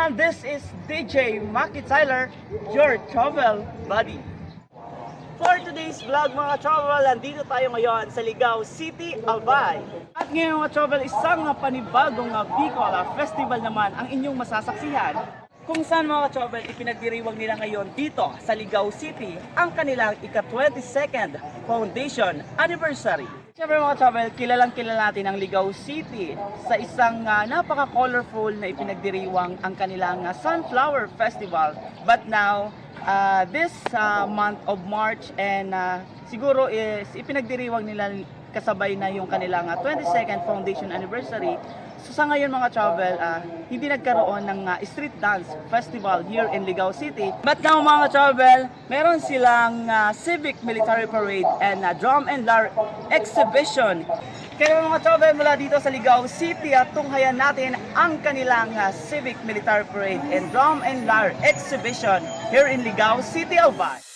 everyone, this is DJ Maki Tyler, your travel buddy. For today's vlog mga travel, nandito tayo ngayon sa Ligao City, ALBAY. At ngayon mga travel, isang panibagong Bicol festival naman ang inyong masasaksihan. Kung saan mga travel, ipinagdiriwang nila ngayon dito sa Ligao City ang kanilang ika-22nd Foundation Anniversary. Siyempre mga travel, kilalang kilala natin ang Ligao City sa isang napaka-colorful na ipinagdiriwang ang kanilang Sunflower Festival. But now, this month of March and siguro is ipinagdiriwang nila kasabay na yung kanilang 22nd Foundation Anniversary. So sa ngayon mga travel, hindi nagkaroon ng street dance festival here in Ligao City. But now mga travel, meron silang Civic Military Parade and Drum and Lyre exhibition. Kaya mga travel, mula dito sa Ligao City at tunghayan natin ang kanilang Civic Military Parade and Drum and Lyre exhibition here in Ligao City, ALBAY.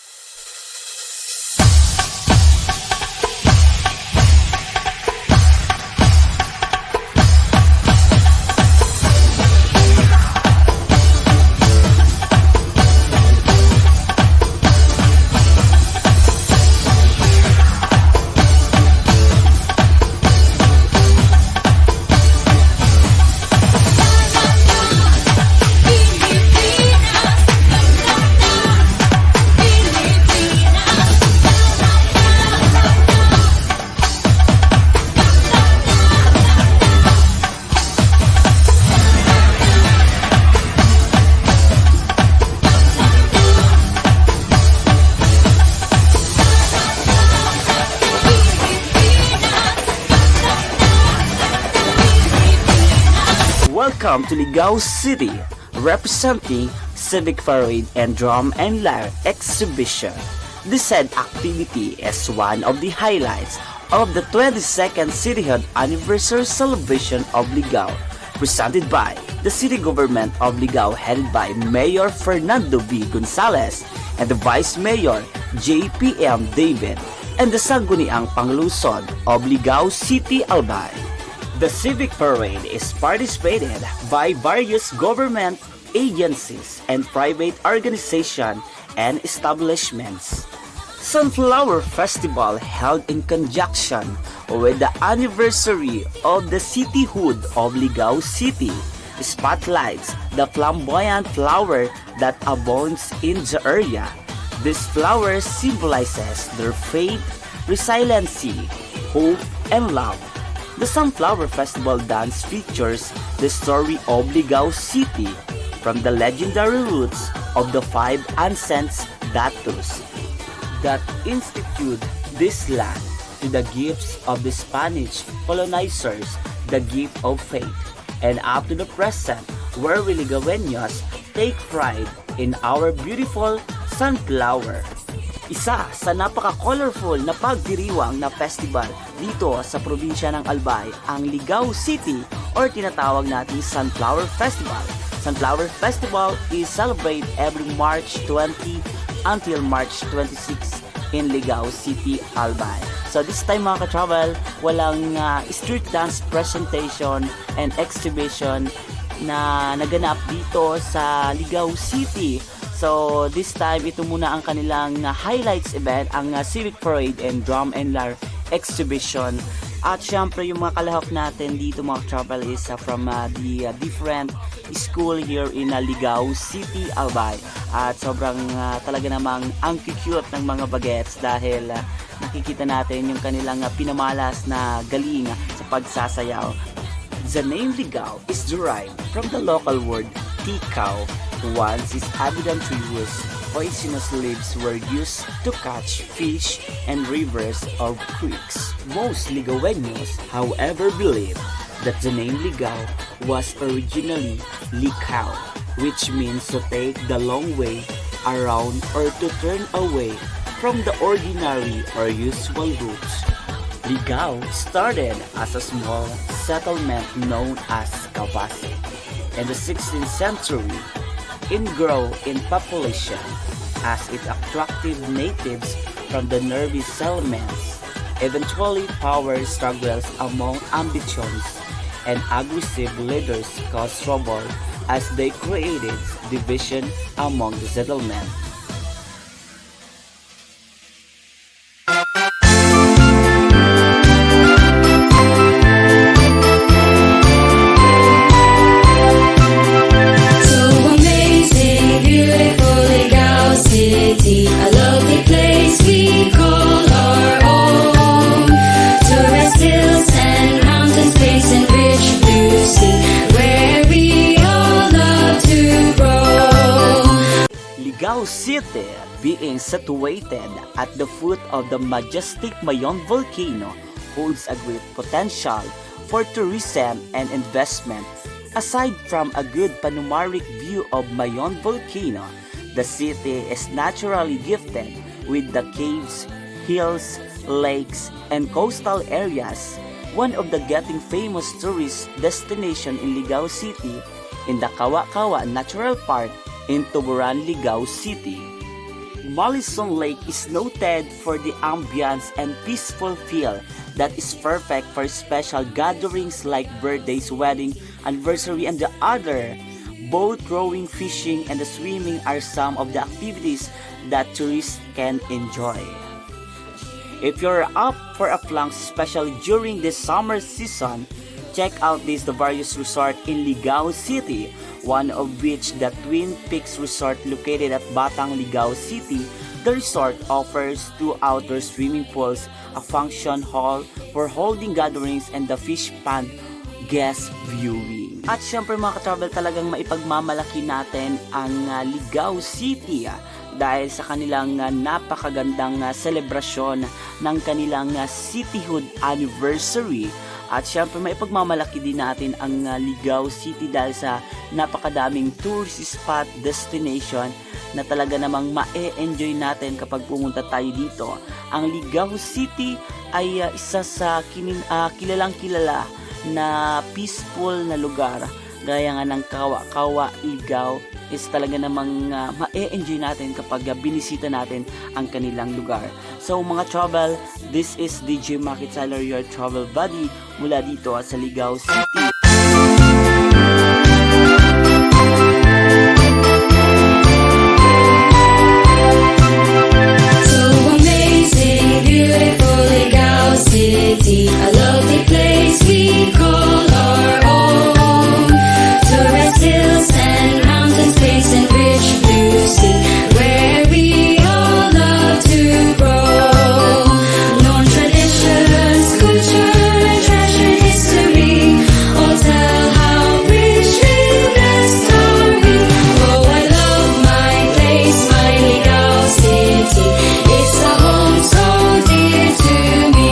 Welcome to Ligao City, representing Civic Parade and Drum and Lyre exhibition. This said activity is one of the highlights of the 22nd Cityhood Anniversary celebration of Ligao, presented by the City Government of Ligao headed by Mayor Fernando V Gonzalez and the Vice Mayor Jaypee M David and the Sangguniang Panlungsod of Ligao City, ALBAY. The Civic Parade is participated by various government agencies and private organizations and establishments. Sunflower Festival held in conjunction with the anniversary of the Cityhood of Ligao City spotlights the flamboyant flower that abounds in the area. This flower symbolizes their faith, resiliency, hope, and love. The Sunflower Festival dance features the story of Ligao City from the legendary roots of the five ancients Datus that instituted this land to the gifts of the Spanish colonizers, the gift of faith, and up to the present where we Ligaoeños take pride in our beautiful sunflower. Isa sa napaka-colorful na pagdiriwang na festival dito sa probinsya ng ALBAY ang Ligao City or tinatawag nating Sunflower Festival. Sunflower Festival is celebrated every March 20 until March 26 in Ligao City, ALBAY. So this time mga ka-travel, walang street dance presentation and exhibition na naganap dito sa Ligao City. So this time, ito muna ang kanilang highlights event, ang Civic Parade and Drum and Lyre exhibition. At syempre yung mga kalahok natin dito mga travel is from the different school here in Ligao City, ALBAY. At sobrang talaga namang ang cute ng mga bagets dahil nakikita natin yung kanilang pinamalas na galing sa pagsasayaw. The name Ligao is derived from the local word tikaw. Once its evident use, poisonous leaves were used to catch fish in rivers or creeks. Most Ligaoeños, however, believe that the name Ligao was originally Ligao, which means to take the long way around or to turn away from the ordinary or usual routes. Ligao started as a small settlement known as Cavase. In the 16th century, it grew in population as it attracted natives from the nearby settlements. Eventually, power struggles among ambitions and aggressive leaders caused trouble as they created division among the settlement. City, a lovely place we call our own. Tourist hills and mountains, space and rich blue sea, where we all love to roam. Ligao City, being situated at the foot of the majestic Mayon volcano, holds a great potential for tourism and investment. Aside from a good panoramic view of Mayon volcano, the city is naturally gifted with the caves, hills, lakes, and coastal areas. One of the getting famous tourist destination in Ligao City in the Kawa-Kawa Natural Park in Tuburan, Ligao City. Malison Lake is noted for the ambience and peaceful feel that is perfect for special gatherings like birthdays, wedding, anniversary, and the other. Boat rowing, fishing, and the swimming are some of the activities that tourists can enjoy. If you're up for a plunge, especially during this summer season, check out the various resorts in Ligao City, one of which the Twin Peaks Resort located at Batang, Ligao City. The resort offers 2 outdoor swimming pools, a function hall for holding gatherings, and the fish pond guest viewing. At syempre mga ka-travel, talagang maipagmamalaki natin ang Ligao City dahil sa kanilang napakagandang selebrasyon ng kanilang Cityhood Anniversary. At syempre maipagmamalaki din natin ang Ligao City dahil sa napakadaming tourist spot destination na talaga namang ma-enjoy natin kapag pumunta tayo dito. Ang Ligao City ay isa sa kilalang kilala na peaceful na lugar gaya nga ng Kawa-Kawa, Ligao is talaga namang ma-enjoy natin kapag binisita natin ang kanilang lugar. So mga travel, this is DJ Market Seller, your travel buddy mula dito sa Ligao City. So amazing, beautiful Ligao City, a lovely place we call our own. Tourist hills and mountains, space and rich blue sea, where we all love to roam. Known traditions, culture, and treasured history, all tell how richly blessed are we. Oh, I love my place, my Ligao City. It's a home so dear to me.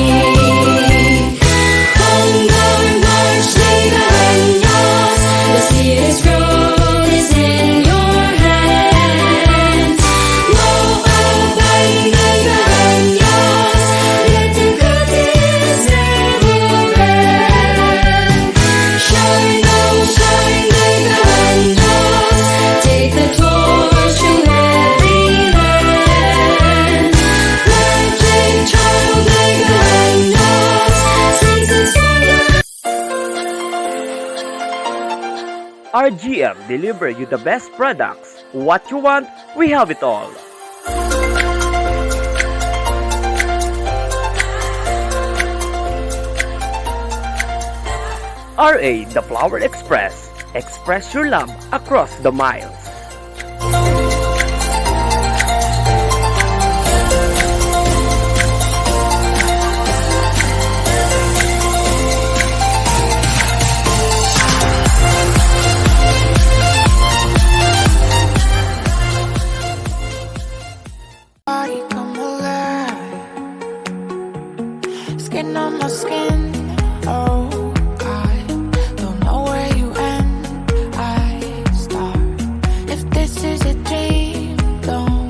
Hanggang March, Ligaoeños, the sweetest road is in your hands. Oh, ALBAY, Ligaoeños, let the goodness never end. Shine, oh shine, Ligaoeños, take the torch to every land. Magic child, Ligaoeños, sings its song. RGM deliver you the best products. What you want, we have it all. RA The Flower Express. Express your love across the miles. Body come alive, skin on my skin. Oh God, don't know where you end, I start. If this is a dream, don't